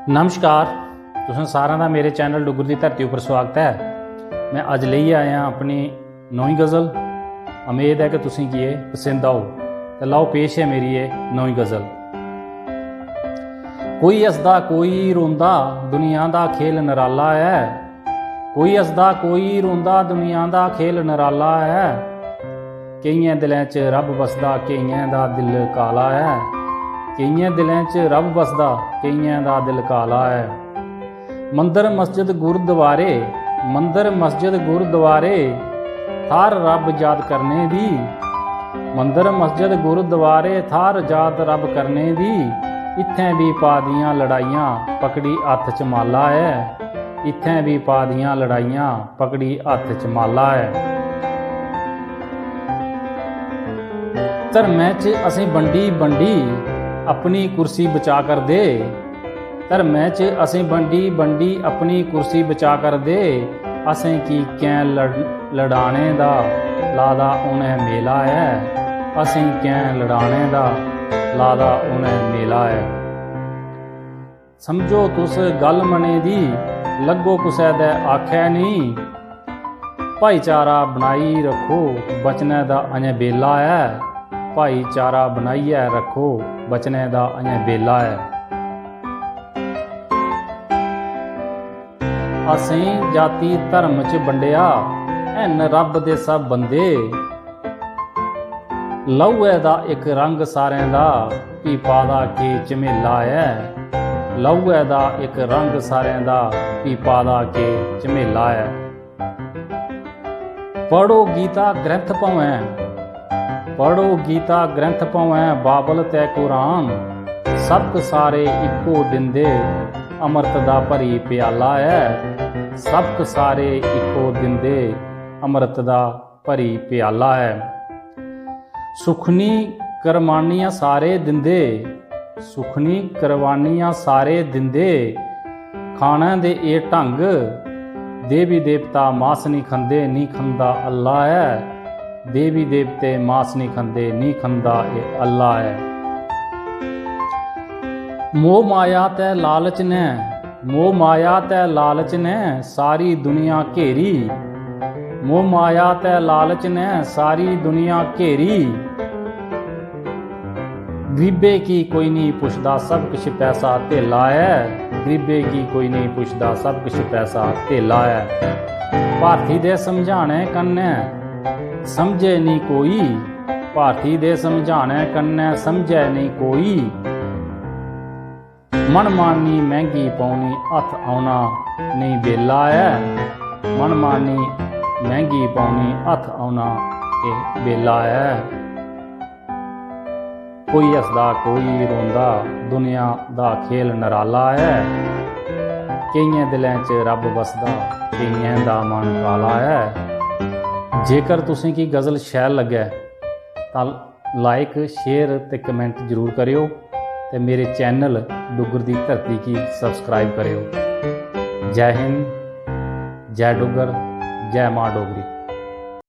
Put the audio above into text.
नमस्कार, तुसें सारें दा मेरे चैनल डुग्गर दी धरती उपर स्वागत है। मैं अज लेइयै आया अपनी नौवीं गज़ल। उम्मीद है कि तुसें गी एह् पसंद आओ। तो लाओ पेश है मेरी ये नौवीं गज़ल। कोई हसदा कोई रोंदा, दुनिया दा खेल नराला है। कोई हसदा कोई रोंदा, दुनिया दा खेल नराला है। केइयें दिलें च रब बसदा, केइयें दा दिल काला है। केइयें दिलें च रब बसदा, केइयें दा दिल काला है। मंदिर मस्जिद गुरुद्वारे, मंदिर मस्जिद गुरुद्वारे, थार रब याद करने दी। मंदिर मस्जिद गुरुद्वारे, थार याद रब करने दी। इत्थें भी पा दियां लड़ाइयां, पकड़ी हत्थ च माला है। इत्थें भी पा दियां लड़ाइयां, पकड़ी हत्थ च माला है। धर्में च असीं बंडी बंडी, अपनी कुर्सी बचा कर दे। धर्में च असीं बंडी बंडी, अपनी कुर्सी बचा कर दे। असें की कैं लड़ाने दा, लादा उन्हें मेला है। असीं कैं लड़ाने दा, लादा उन्हें मेला है। समझो तुस गल मने दी, लगो कुसै दे आखै नहीं। भाईचारा बनाई रखो, बचने दा अजें बेला है। भाईचारा बनाइए रखो, बचने दा अजें बेला है। असें जाति धर्म च बंडिया, हैन रब दे सब बंदे। लहूए दा इक रंग सारें दा, पीपा दा के झमेला है। लहूए दा इक रंग सारें दा, पीपा दा के झमेला है। पढ़ो गीता ग्रंथ भवें, पढ़ो गीता ग्रंथ भवें, बाबल ते कुरान। सबक सारे इक्को दिंदे, अमृत दा भरी प्याला है। सबक सारे इक्को दिंदे, अमृत दा भरी प्याला है। सुखनी करवानियां सारे दिंदे, सुखनी करवानियां सारे दिंदे। खाने दे एह ढंग, देवी देवता मास नहीं खंदे, नहीं खंदा अल्लाह है। देवी देवते मास नहीं खंदे, नहीं खंदा ये अल्लाह है। मोह माया ते लालच ने, मोह माया ते लालच ने सारी दुनिया घेरी। मोह माया ते लालच ने सारी दुनिया घेरी। गरीबे की कोई नहीं पुछदा, सब कुछ पैसा धेला है। गरीबे की कोई नहीं पुछदा, सब कुछ पैसा धेला है। भारती दे समझाने कन्ने समझे नहीं कोई। भारती दे समझाने कन्ने समझे नहीं कोई। मनमानी महंगी पौनी, हथ आउना नहीं बेला है। मनमानी महंगी पौनी, हथ आउना ये बेला है। कोई हसदा कोई रोंदा, दुनिया दा खेल नराला है। केइयें दिलें च रब बसदा, केइयें दा मन काला है। जेकर तुसें की गज़ल शैल लगे तो लाइक शेयर ते कमेंट जरूर करियो। ते मेरे चैनल डुग्गर दी धरती की सब्सक्राइब करियो। जय हिंद, जय डुग्गर, जय मां डोगरी।